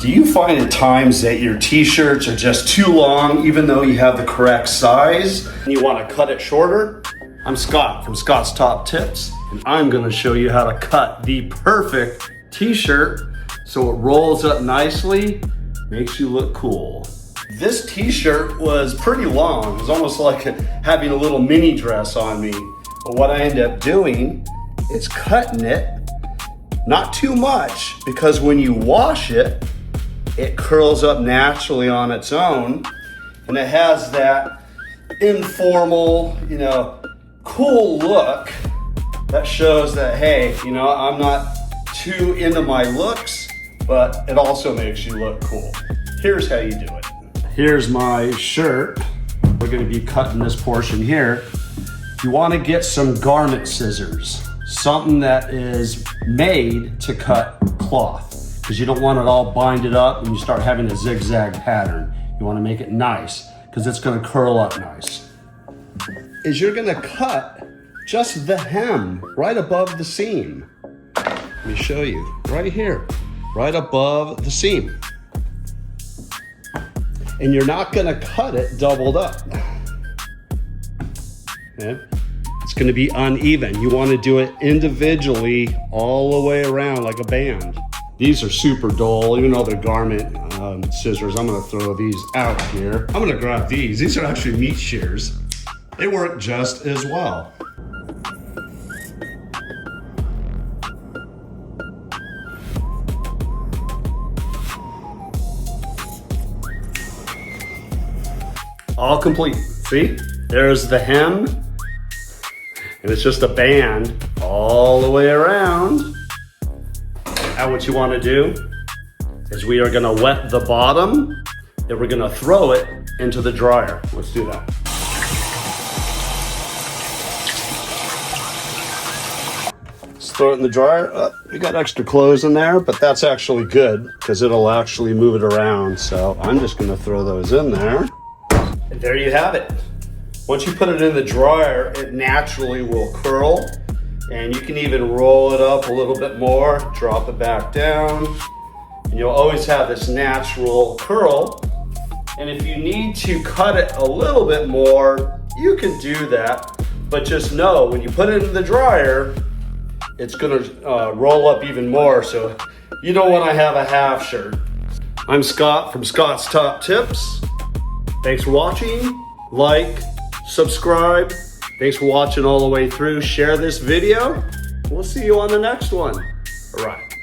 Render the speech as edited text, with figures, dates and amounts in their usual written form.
Do you find at times that your t-shirts are just too long even though you have the correct size and you want to cut it shorter? I'm Scott from Scott's Top Tips, and I'm going to show you how to cut the perfect t-shirt so it rolls up nicely, makes you look cool. This t-shirt was pretty long. It was almost like having a little mini dress on me. But what I ended up doing is cutting it, not too much, because when you wash it, it curls up naturally on its own, and it has that informal, cool look that shows that, hey, I'm not too into my looks, but it also makes you look cool. Here's how you do it. Here's my shirt. We're gonna be cutting this portion here. You wanna get some garment scissors, something that is made to cut cloth, because you don't want it all binded up and you start having a zigzag pattern. You want to make it nice because it's going to curl up nice. Is you're going to cut just the hem right above the seam. Let me show you right here, right above the seam. And you're not going to cut it doubled up. Okay? It's going to be uneven. You want to do it individually all the way around like a band. These are super dull, even though they're garment scissors. I'm gonna throw these out here. I'm gonna grab these. These are actually meat shears. They work just as well. All complete. See, there's the hem, and it's just a band all the way around. Now what you want to do is we are going to wet the bottom, and we're going to throw it into the dryer. Let's do that. Let's throw it in the dryer. We got extra clothes in there, but that's actually good because it'll actually move it around. So I'm just going to throw those in there. And there you have it. Once you put it in the dryer, it naturally will curl. And you can even roll it up a little bit more, drop it back down, and you'll always have this natural curl. And if you need to cut it a little bit more, you can do that. But just know, when you put it in the dryer, it's gonna roll up even more, so you don't wanna have a half shirt. I'm Scott from Scott's Top Tips. Thanks for watching. Like, subscribe. Thanks for watching all the way through. Share this video. We'll see you on the next one. All right.